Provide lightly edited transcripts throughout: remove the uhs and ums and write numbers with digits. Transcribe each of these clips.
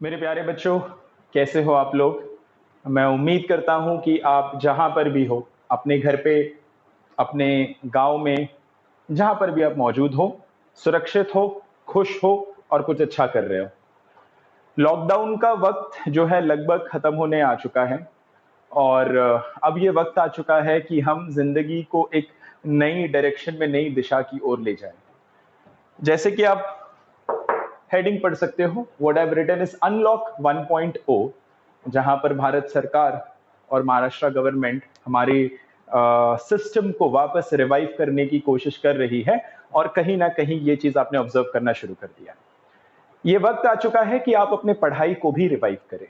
मेरे प्यारे बच्चों, कैसे हो आप लोग। मैं उम्मीद करता हूं कि आप जहां पर भी हो, अपने घर पे, अपने गांव में, जहां पर भी आप मौजूद हो, सुरक्षित हो, खुश हो और कुछ अच्छा कर रहे हो। लॉकडाउन का वक्त जो है लगभग खत्म होने आ चुका है और अब ये वक्त आ चुका है कि हम जिंदगी को एक नई डायरेक्शन में, नई दिशा की ओर ले जाएं। जैसे कि आप हेडिंग पढ़ सकते हो, what I have written is unlock 1.0, जहां पर भारत सरकार और महाराष्ट्र गवर्नमेंट हमारे सिस्टम को वापस रिवाइव करने की कोशिश कर रही है और कहीं ना कहीं ये चीज आपने ऑब्जर्व करना शुरू कर दिया। ये वक्त आ चुका है कि आप अपने पढ़ाई को भी रिवाइव करें।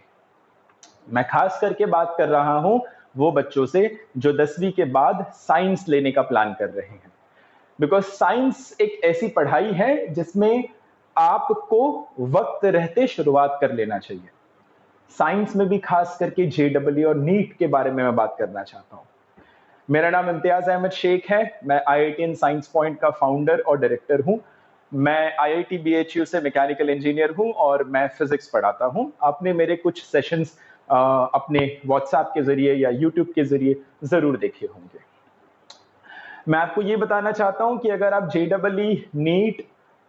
मैं खास करके बात कर रहा हूं वो बच्चों से जो 10वीं के बाद साइंस लेने का प्लान कर रहे हैं, बिकॉज साइंस एक ऐसी पढ़ाई है जिसमें आपको वक्त रहते शुरुआत कर लेना चाहिए। साइंस में भी खास करके जेडब्ल्यू और नीट के बारे में मैं बात करना चाहता हूं। मेरा नाम इम्तियाज अहमद शेख है। मैं आईआईटी साइंस पॉइंट का फाउंडर और डायरेक्टर हूं। मैं आईआईटी बीएचयू से मैकेनिकल इंजीनियर हूं और मैं फिजिक्स पढ़ाता हूं। आपने मेरे कुछ सेशंस अपने व्हाट्सएप के जरिए या यूट्यूब के जरिए जरूर देखे होंगे। मैं आपको ये बताना चाहता हूं कि अगर आप जेडब्ल्यू, NEET,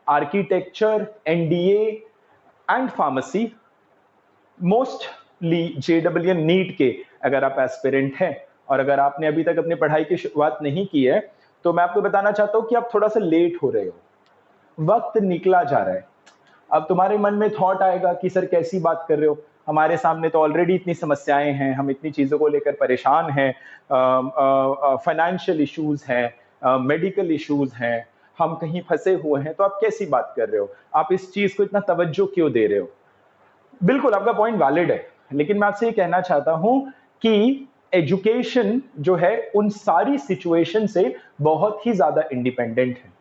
architecture, NDA and pharmacy, mostly जेडब्ल्यू नीट के अगर आप एस्पिरेंट हैं और अगर आपने अभी तक अपनी पढ़ाई की शुरुआत नहीं की है, तो मैं आपको बताना चाहता हूं कि आप थोड़ा सा लेट हो रहे हो। वक्त निकला जा रहा है। अब तुम्हारे मन में थॉट आएगा कि सर कैसी बात कर रहे हो, हमारे सामने तो ऑलरेडी इतनी समस्याएं हैं, हम इतनी चीजों को लेकर परेशान हैं, फाइनेंशियल इश्यूज हैं, मेडिकल इश्यूज हैं, हम कहीं फंसे हुए हैं, तो आप कैसी बात कर रहे हो, आप इस चीज को इतना तवज्जो क्यों दे रहे हो। बिल्कुल आपका पॉइंट वैलिड है, लेकिन मैं आपसे ये कहना चाहता हूं कि एजुकेशन जो है उन सारी सिचुएशन से बहुत ही ज्यादा इंडिपेंडेंट है।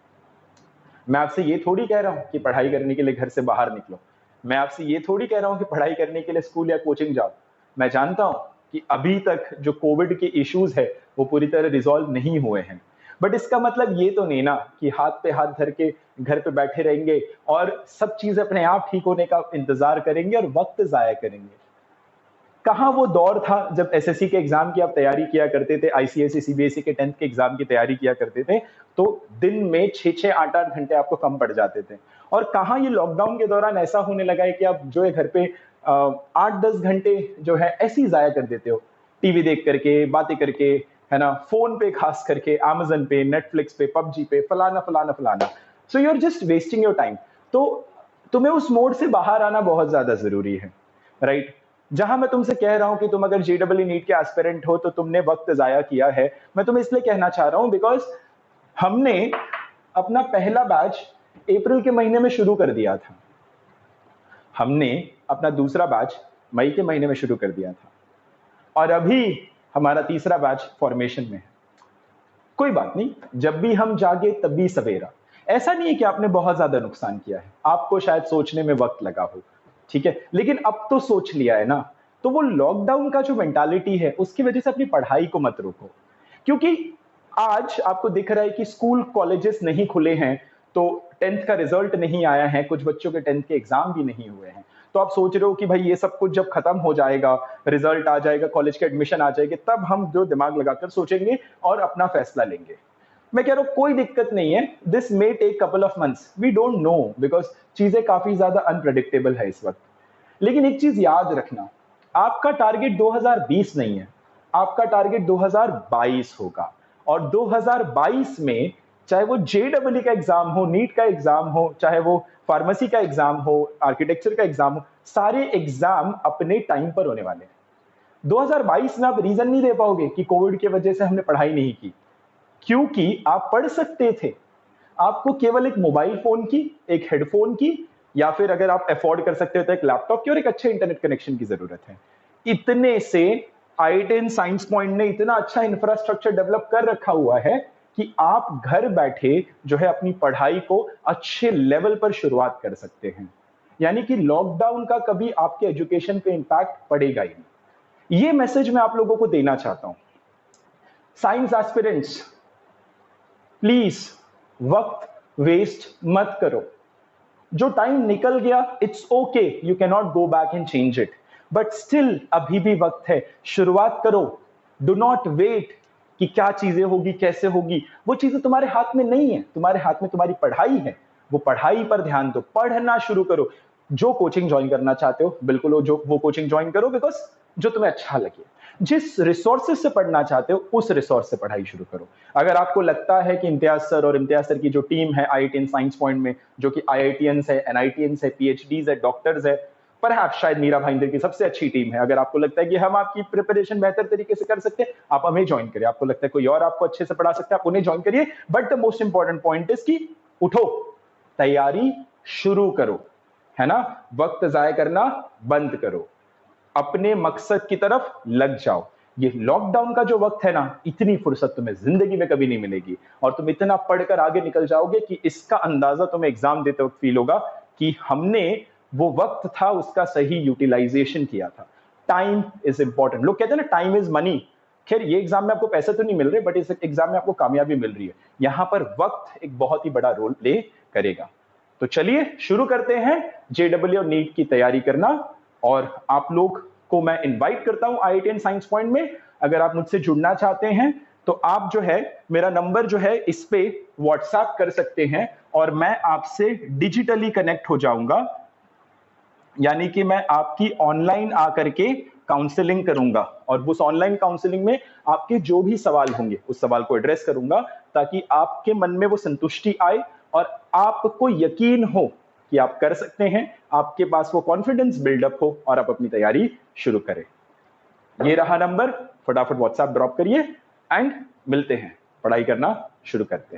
मैं आपसे ये थोड़ी कह रहा हूं कि पढ़ाई करने के लिए घर से बाहर निकलो। मैं आपसे ये थोड़ी कह रहा हूं कि पढ़ाई करने के लिए स्कूल या कोचिंग जाओ। मैं जानता हूं कि अभी तक जो कोविड के इश्यूज है वो पूरी तरह रिजॉल्व नहीं हुए हैं, बट इसका मतलब ये तो नहीं ना कि हाथ पे हाथ धर के घर पे बैठे रहेंगे और सब चीज अपने आप ठीक होने का इंतजार करेंगे और वक्त जाया करेंगे। कहां वो दौर था जब एसएससी के एग्जाम की आप तैयारी किया करते थे, आईसीएसई सीबीएसई के 10th के एग्जाम की तैयारी किया करते थे, तो दिन में 6-8 घंटे आपको कम पड़ जाते थे। और कहां ये लॉकडाउन के दौरान ऐसा होने लगा है कि आप जो है घर पे 8-10 घंटे जो है ऐसे ही जाया कर देते हो, टीवी देख करके, बातें करके, है ना, फोन पे, खास करके अमेजन पे, नेटफ्लिक्स पे, पबजी पे, फलाना फलाना फलाना। So you are just wasting your time. तो तुम्हें उस मोड से बाहर आना बहुत ज्यादा जरूरी है, राइट। जहां मैं तुमसे कह रहा हूं कि तुम अगर जेडब्ल्यू नीट के एस्पिरेंट हो तो तुमने वक्त जाया किया है, मैं तुम्हें इसलिए कहना चाह रहा हूं बिकॉज हमने अपना पहला बैच अप्रैल के महीने में शुरू कर दिया था, हमने अपना दूसरा बैच मई के महीने में शुरू कर दिया था और अभी हमारा तीसरा बैच फॉर्मेशन में है। कोई बात नहीं, जब भी हम जागे तब भी सवेरा। ऐसा नहीं है कि आपने बहुत ज्यादा नुकसान किया है, आपको शायद सोचने में वक्त लगा हो, ठीक है, लेकिन अब तो सोच लिया है ना। तो वो लॉकडाउन का जो मेंटालिटी है उसकी वजह से अपनी पढ़ाई को मत रोको, क्योंकि आज आपको दिख रहा है कि स्कूल कॉलेजेस नहीं खुले हैं, तो 10th का रिजल्ट नहीं आया है, कुछ बच्चों के 10th के एग्जाम भी नहीं हुए हैं। तो आप सोच रहे हो कि भाई ये सब कुछ जब खत्म हो जाएगा, रिजल्ट आ जाएगा, कॉलेज के एडमिशन आ जाएंगे, तब हम जो दिमाग लगाकर सोचेंगे और अपना फैसला लेंगे। मैं कह रहा हूं कोई दिक्कत नहीं है, this may take couple of months, we don't know, because चीजें काफी ज्यादा अनप्रेडिक्टेबल है इस वक्त। लेकिन एक चीज याद रखना, आपका टारगेट 2020 नहीं है, आपका टारगेट 2022 होगा। और 2022 में चाहे वो जेडब्ल्यू का एग्जाम हो, नीट का एग्जाम हो, चाहे वो फार्मेसी का एग्जाम हो, आर्किटेक्चर का एग्जाम हो, सारे एग्जाम अपने टाइम पर होने वाले हैं। 2022 में आप रीजन नहीं दे पाओगे कि कोविड की वजह से हमने पढ़ाई नहीं की, क्योंकि आप पढ़ सकते थे। आपको केवल एक मोबाइल फोन की, एक हेडफोन की, या फिर अगर आप अफोर्ड कर सकते हो तो एक लैपटॉप की और एक अच्छे इंटरनेट कनेक्शन की जरूरत है। इतने से आईआईटी साइंस पॉइंट ने इतना अच्छा इंफ्रास्ट्रक्चर डेवलप कर रखा हुआ है कि आप घर बैठे जो है अपनी पढ़ाई को अच्छे लेवल पर शुरुआत कर सकते हैं। यानी कि लॉकडाउन का कभी आपके एजुकेशन पे इंपैक्ट पड़ेगा ही नहीं। ये मैसेज मैं आप लोगों को देना चाहता हूं। साइंस एस्पिरेंट्स, प्लीज वक्त वेस्ट मत करो। जो टाइम निकल गया, it's okay, you can not go back and change it, but still अभी भी वक्त है, शुरुआत करो। डू नॉट वेट कि क्या चीजें होगी, कैसे होगी, वो चीजें तुम्हारे हाथ में नहीं है, तुम्हारे हाथ में तुम्हारी पढ़ाई है, वो पढ़ाई पर ध्यान दो, पढ़ना शुरू करो। जो कोचिंग ज्वाइन करना चाहते हो बिल्कुल वो कोचिंग ज्वाइन करो, बिकॉज जो तुम्हें अच्छा लगे। जिस रिसोर्सेज से पढ़ना चाहते हो उस रिसोर्स से पढ़ाई शुरू करो। अगर आपको लगता है कि इम्तियाज सर और इम्तियाज सर की जो टीम है IITian साइंस पॉइंट में, जो कि IITians है, NITians है, PhDs है, डॉक्टर्स है, पर शायद मीरा भाईंदर की सबसे अच्छी टीम है, अगर आपको लगता है कि हम आपकी प्रिपरेशन बेहतर तरीके से कर सकते हैं, आप हमें ज्वाइन करिए। आपको लगता है कोई और आपको अच्छे से पढ़ा सकता है, आप उन्हें ज्वाइन करिए। But the most important point is कि उठो, तैयारी शुरू करो, है ना। वक्त जाया करना बंद करो, अपने मकसद की तरफ लग जाओ। ये लॉकडाउन का जो वक्त है ना, इतनी फुर्सत तुम्हें जिंदगी में कभी नहीं मिलेगी, और तुम इतना पढ़कर आगे निकल जाओगे कि इसका अंदाजा तुम्हें एग्जाम देते वक्त फील होगा कि हमने वो वक्त था उसका सही यूटिलाइजेशन किया था। Time is important. लोग कहते हैं ना टाइम इज मनी। खैर ये एग्जाम में आपको पैसे तो नहीं मिल रहे, बट इस एग्जाम में आपको कामयाबी मिल रही है। यहां पर वक्त एक बहुत ही बड़ा रोल प्ले करेगा। तो चलिए शुरू करते हैं JEE और नीट की तैयारी करना। और आप लोग को मैं इनवाइट करता हूं IITian साइंस पॉइंट में। अगर आप मुझसे जुड़ना चाहते हैं तो आप जो है मेरा नंबर जो है इस पे व्हाट्सएप कर सकते हैं, और मैं आपसे डिजिटली कनेक्ट हो जाऊंगा, यानी कि मैं आपकी ऑनलाइन आकर के काउंसलिंग करूंगा, और उस ऑनलाइन काउंसलिंग में आपके जो भी सवाल होंगे उस सवाल को एड्रेस करूंगा, ताकि आपके मन में वो संतुष्टि आए और आपको यकीन हो कि आप कर सकते हैं, आपके पास वो कॉन्फिडेंस बिल्डअप हो और आप अपनी तैयारी शुरू करें। ये रहा नंबर, फटाफट व्हाट्सएप ड्रॉप करिए एंड मिलते हैं, पढ़ाई करना शुरू करते हैं।